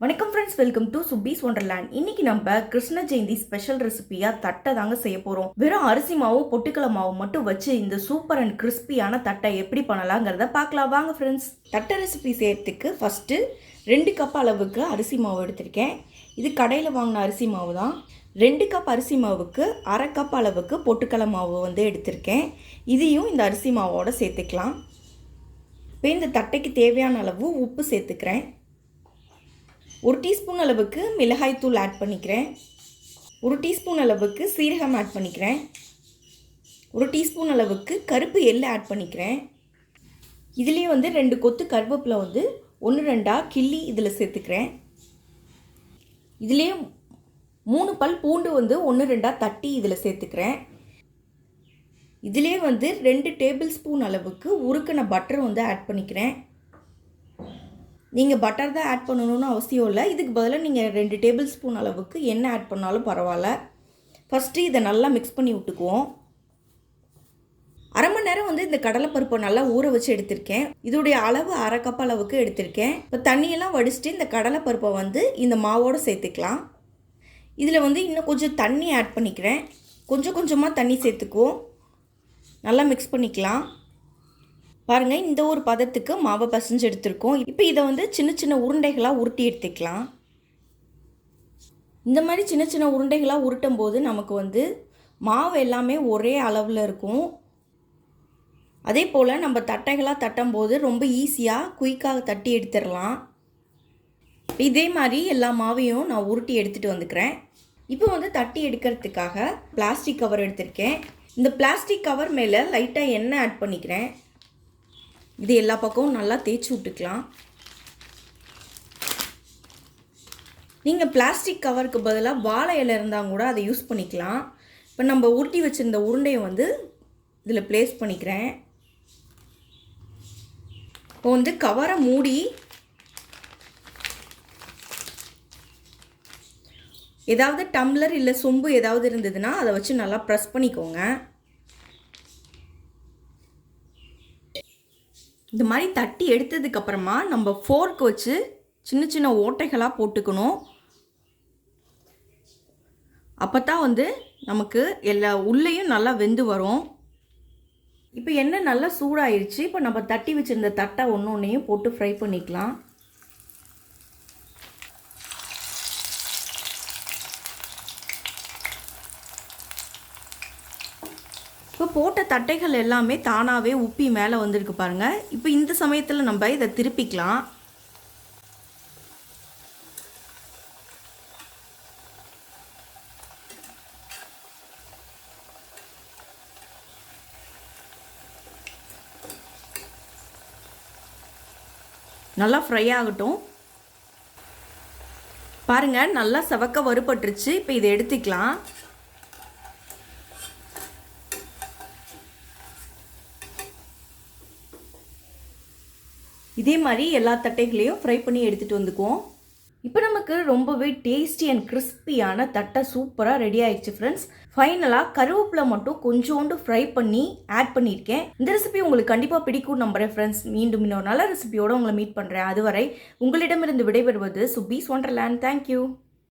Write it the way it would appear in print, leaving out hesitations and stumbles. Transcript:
வணக்கம் friends, welcome to சுப்பீஸ் wonderland. இன்னைக்கு நம்ம கிருஷ்ண ஜெயந்தி ஸ்பெஷல் ரெசிபியா தட்டை தாங்க செய்ய போறோம். வெறும் அரிசி மாவும் பொட்டுக்கடலை மாவும் மட்டும் வச்சு இந்த சூப்பர் அண்ட் கிறிஸ்பியான தட்டை எப்படி பண்ணலாங்கிறத பார்க்கலாம் வாங்க ஃப்ரெண்ட்ஸ். தட்டை ரெசிபி செய்யறதுக்கு ஃபர்ஸ்ட் 2 கப் அளவுக்கு அரிசி மாவு எடுத்திருக்கேன். இது கடையில் வாங்கின அரிசி மாவு தான். 2 கப் அரிசி மாவுக்கு 1/2 கப் அளவுக்கு பொட்டுக்கடலை மாவு எடுத்திருக்கேன். இதையும் இந்த அரிசி மாவோட சேர்த்துக்கலாம். இப்போ இந்த தட்டைக்கு தேவையான அளவு உப்பு சேர்த்துக்கிறேன். 1 டீஸ்பூன் அளவுக்கு மிளகாய் தூள் ஆட் பண்ணிக்கிறேன். 1 டீஸ்பூன் அளவுக்கு சீரகம் ஆட் பண்ணிக்கிறேன். 1 டீஸ்பூன் அளவுக்கு கருப்பு எள்ளு ஆட் பண்ணிக்கிறேன். இதுலேயே 2 கொத்து கருவேப்பிலை 1-2 கிள்ளி இதில் சேர்த்துக்கிறேன். இதுலேயே 3 பல் பூண்டு 1-2 தட்டி இதில் சேர்த்துக்கிறேன். இதுலேயே 2 டேபிள் ஸ்பூன் அளவுக்கு உருக்கின பட்டர் ஆட் பண்ணிக்கிறேன். நீங்கள் பட்டர் தான் ஆட் பண்ணணும்னு அவசியம் இல்லை. இதுக்கு பதிலாக நீங்கள் 2 டேபிள் ஸ்பூன் அளவுக்கு எண்ணெய் ஆட் பண்ணாலும் பரவாயில்ல. ஃபஸ்ட்டு இதை நல்லா மிக்ஸ் பண்ணி விட்டுக்குவோம். அரை மணி நேரம் இந்த கடலைப்பருப்பை நல்லா ஊற வச்சு எடுத்திருக்கேன். இதோடைய அளவு 1/2 கப் அளவுக்கு எடுத்திருக்கேன். இப்போ தண்ணியெல்லாம் வடிச்சிட்டு இந்த கடலைப்பருப்பை இந்த மாவோடு சேர்த்துக்கலாம். இதில் இன்னும் கொஞ்சம் தண்ணி ஆட் பண்ணிக்கிறேன். கொஞ்சம் கொஞ்சமாக தண்ணி சேர்த்துக்குவோம். நல்லா மிக்ஸ் பண்ணிக்கலாம். பாருங்கள், இந்த ஒரு பதத்துக்கு மாவை பசைஞ்சு எடுத்துருக்கோம். இப்போ இதை சின்ன சின்ன உருண்டைகளாக உருட்டி எடுத்துக்கலாம். இந்த மாதிரி சின்ன சின்ன உருண்டைகளாக உருட்டும் போது நமக்கு மாவு எல்லாமே ஒரே அளவில் இருக்கும். அதே போல் நம்ம தட்டைகளாக தட்டும் போது ரொம்ப ஈஸியாக குயிக்காக தட்டி எடுத்துடலாம். இதே மாதிரி எல்லா மாவையும் நான் உருட்டி எடுத்துகிட்டு வந்துக்கிறேன். இப்போ தட்டி எடுக்கிறதுக்காக பிளாஸ்டிக் கவர் எடுத்திருக்கேன். இந்த பிளாஸ்டிக் கவர் மேலே லைட்டாக எண்ணெய் ஆட் பண்ணிக்கிறேன். இது எல்லா பக்கமும் நல்லா தேய்ச்சி விட்டுக்கலாம். நீங்கள் பிளாஸ்டிக் கவருக்கு பதிலாக வாழை இலை இருந்தால் கூட அதை யூஸ் பண்ணிக்கலாம். இப்போ நம்ம உருட்டி வச்சுருந்த உருண்டையை இதில் ப்ளேஸ் பண்ணிக்கிறேன். இப்போ கவரை மூடி ஏதாவது டம்ளர் இல்லை சொம்பு ஏதாவது இருந்ததுன்னா அதை வச்சு நல்லா ப்ரெஸ் பண்ணிக்கோங்க. இந்த மாதிரி தட்டி எடுத்ததுக்கப்புறமா நம்ம ஃபோர்க் வச்சு சின்ன சின்ன ஓட்டைகளாக போட்டுக்கணும். அப்போ தான் நமக்கு எல்லா உள்ளேயும் நல்லா வெந்து வரும். இப்போ எண்ணெய் நல்லா சூடாயிருச்சு. இப்போ நம்ம தட்டி வச்சுருந்த தட்டை ஒன்றையும் போட்டு ஃப்ரை பண்ணிக்கலாம். இப்போ போட்ட தட்டைகள் எல்லாமே தானாகவே உப்பி மேலே வந்திருக்கு பாருங்கள். இப்போ இந்த சமயத்தில் நம்ம இதை திருப்பிக்கலாம். நல்லா ஃப்ரை ஆகட்டும். பாருங்கள், நல்லா செவக்க வறுபட்டுருச்சு. இப்போ இதை எடுத்துக்கலாம். இதே மாதிரி எல்லா தட்டைகளையும் ஃப்ரை பண்ணி எடுத்துகிட்டு வந்துக்குவோம். இப்போ நமக்கு ரொம்பவே டேஸ்டி அண்ட் கிறிஸ்பியான தட்டை சூப்பராக ரெடி ஆயிடுச்சு ஃப்ரெண்ட்ஸ். ஃபைனலாக கருவேப்பிலை மட்டும் கொஞ்சோண்டு ஃப்ரை பண்ணி ஆட் பண்ணியிருக்கேன். இந்த ரெசிபி உங்களுக்கு கண்டிப்பாக பிடிக்கும் நம்புறேன் ஃப்ரெண்ட்ஸ். மீண்டும் இன்னொரு நல்ல ரெசிபியோடு உங்களை மீட் பண்ணுறேன். அதுவரை உங்களிடமிருந்து விடைபெறுவது சுப்பீஸ் ஒண்டர்லேண்ட். தேங்க்யூ.